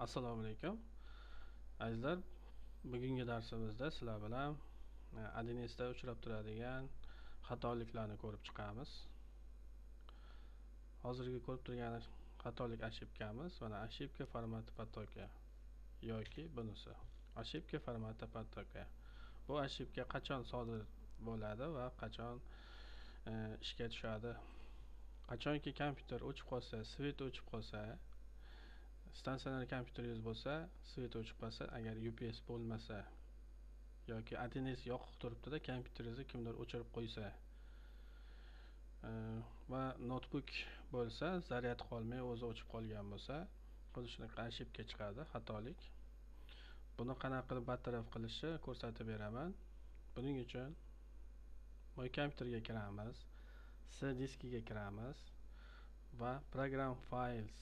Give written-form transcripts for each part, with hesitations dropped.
Assalomu alaykum. Azizlar, bugungi darsimizda sizlar bilan ADNS'da uchrab turadigan xatoliklarni ko'rib chiqamiz. Hozirgi ko'rib turgan xatolik ошибкamiz mana ошибка formati потока yoki bunisi. Ошибка formati потока. Bu ошибка qachon sodir bo'ladi va qachon ishga tushadi? Qachonki kompyuter o'chib qolsa, svet o'chib qolsa, statsionar kompyuteringiz bo'lsa, svet o'chib qolsa, agar UPS bo'lmasa yoki ADNS yoqiq turibdi-da, kompyuteringizni kimdir o'chirib qo'ysa va notebook bo'lsa, zaryad qolmay o'zi o'chib qolgan bo'lsa, xuddi shunaqa ошибка chiqadi, xatolik. Buni qanaqa qilib bartaraf qilishni ko'rsatib beraman. Buning uchun mo'y kompyuterga kiramiz, C diskiga kiramiz va program files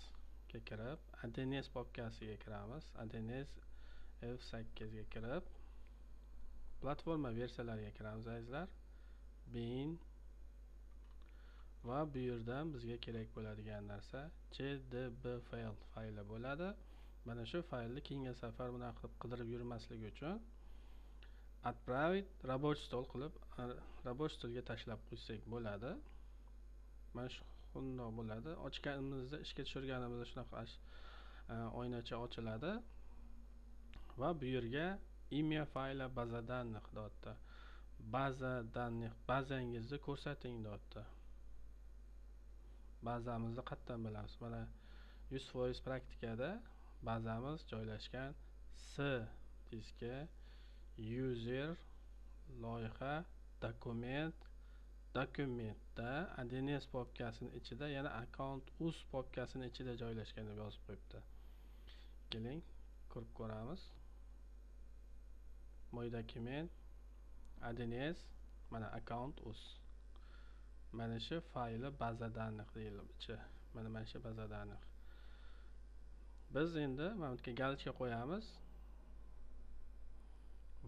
ga kirib, ADNS papkasiga kiramiz. ADNS F8 ga kirib, platforma versiyalariga kiramiz azizlar. Bin va bu yerdan bizga kerak bo'ladigan narsa CDB fayli bo'ladi. Mana shu faylni keyingi safar bunaqa qilib qidirib yurmaslik uchun отправить рабочий stol qilib rабочий stolga tashlab qo'ysak bo'ladi. Mana shu bundoq bo'ladi. Ochganimizda, ishga tushirganimizda shunaqa oynacha ochiladi va bu yerga imya fayli baza данных deyapti. Baza данных, bazangizni ko'rsating deyapti. Bazamizni qayerdan bilamiz? Mana 100% praktikada bazamiz joylashgan C diski, user, loyiha, dokumentda ADNS papkasining ichida, yana account us papkasining ichida joylashgan deb yozib qo'yibdi. Keling, ko'rib ko'ramiz. Mo'y dokument, ADNS, mana account us. Mana shu fayli baza данных deyiladi. Mana shu baza данных. Biz endi mana bu yerga galочка qo'yamiz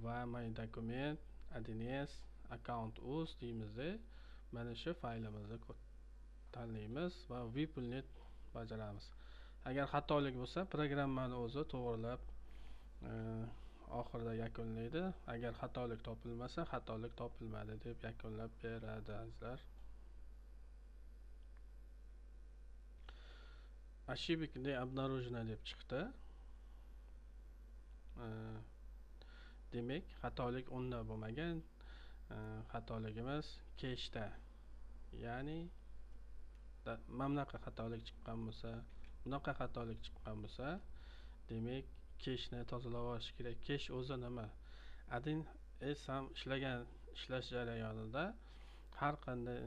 va mo'y dokument, ADNS, account us deymizda, mana shu faylimizni tanlaymiz va vyuplnet bajaramiz. Agar xatolik bo'lsa, programmani o'zi to'g'rilab oxirida yakunlaydi. Agar xatolik topilmasa, xatolik topilmadi deb yakunlab beradi azizlar. Ошибка обнаружена deb chiqdi. Demak, xatolik unda bo'lmagan. Xatoligimiz keshda. Ya'ni mamlaqa xatolik chiqqan bo'lsa, bunaqa xatolik chiqqan bo'lsa, demak, keshni tozalab olish kerak. Kesh o'zi nima? ADNS ham ishlash jarayonida har qanday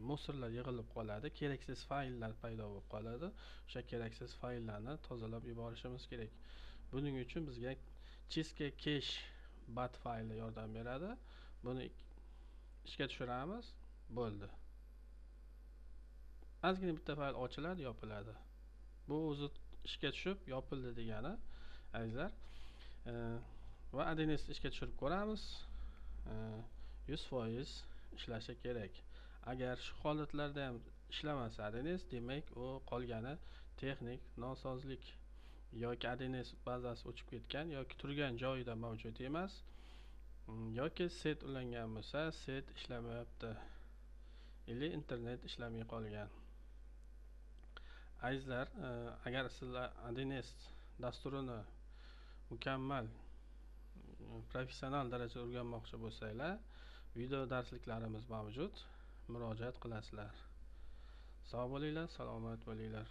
musorlar yig'ilib qoladi, keraksiz fayllar paydo bo'lib qoladi. O'sha keraksiz fayllarni tozalab yuborishimiz kerak. Buning uchun bizga chistка cache bat fayli yordam beradi. Buni ishga tushiramiz, bo'ldi. Ozgina bitta fayl ochiladi, yopiladi. Bu o'zi ishga tushib yopildi degani, azizlar. Va ADNS ishga tushirib ko'ramiz. 100% ishlashi kerak. Agar shu holatlarda ham ishlamasa ADNS, demak u qolgani texnik nosozlik yoki ADNS bazasi o'chib ketgan yoki turgan joyida mavjud emas, yoki set ulangan bo'lsa, set ishlamayapti, yoki internet ishlamay qolgan. Azizlar, agar sizlar ADNS dasturini mukammal professional darajada o'rganmoqchi bo'lsanglar, video darsliklarimiz mavjud. Murojaat qilasizlar. Sog' bo'linglar, salomat bo'linglar.